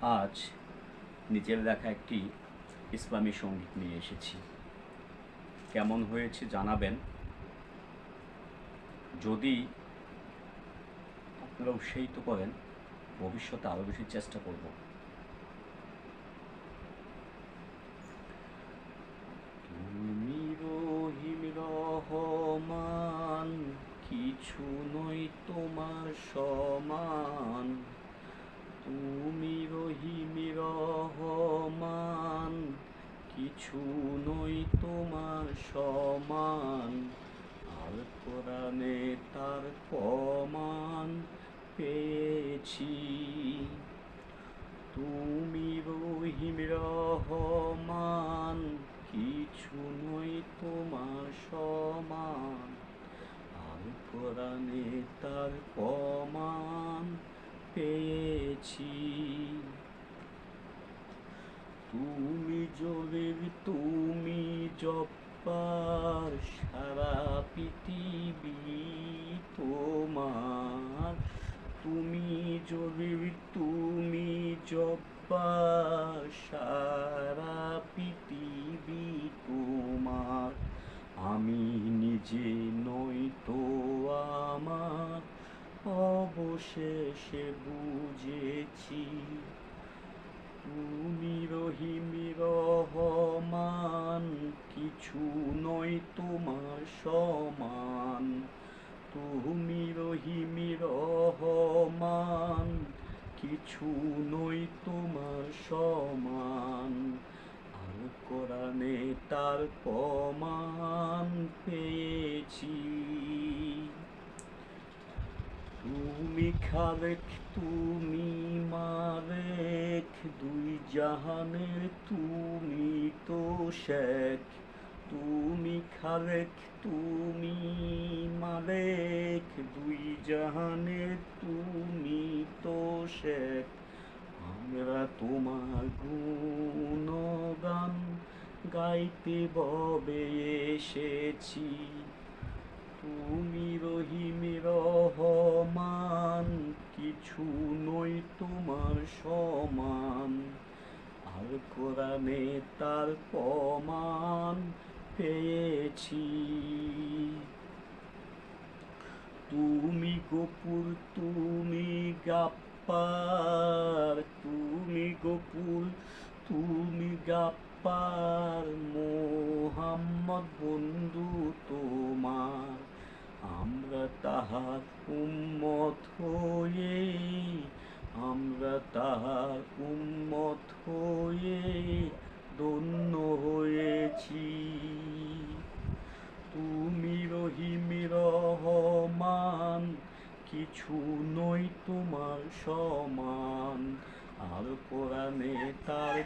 আজ নিজের লেখা একটি ইসলামী সঙ্গীত নিয়ে এসেছি। কেমন হয়েছে জানাবেন। যদি আপনারা উৎসাহিত করেন, ভবিষ্যতে আরও বেশি চেষ্টা করব। তুমি রহিম রহমান, কিছু নই তোমার সমান। তুমি রহিম রহমান, কিছু নই তোমার সমান। আল কোরআনে তার প্রমাণ পেয়েছি। তুমি রহিম রহমান, কিছু নই তোমার সমান। আল কোরআনে তার প্রমাণ পেয়েছি। তুমি জলিল, তুমি জব্বার, সারা পৃথিবী তোমার। তুমি জলিল, তুমি জব্বার, সারা পৃথিবী তোমার। আমি নিজে নই তো আমার, অবশেষে বুঝেছি। তুমি রহিম রহমান, কিছু নই তোমার সমান। তুমি রহিম রহমান, কিছু নই তোমার সমান। আল কোরআনে তার প্রমাণ পেয়েছি। তুমি খালেক, তুমি মালেক, দুই জাহানের তুমি তো শেখ। তুমি খালেক, তুমি মালেক, দুই জাহানের তুমি তো শেখ। আমরা তোমার গুণগান গাইতে ববে এসেছি। তুমি রহিম রহমান, কিছু নই তোমার সমান। আল কোরআনে তার প্রমাণ পেয়েছি। তুমি গফুর, তুমি গাপ্পার, তুমি গফুর, তুমি গাপ্পার। মোহাম্মদ বন্ধু তোমার। আমরা তাহার উম্মত হয়ে, আমরা তাহার উম্মত হয়ে ধন্য হয়েছি। তুমি রহিম রহমান, কিছু নই তোমার সমান। আল কোরআনে তার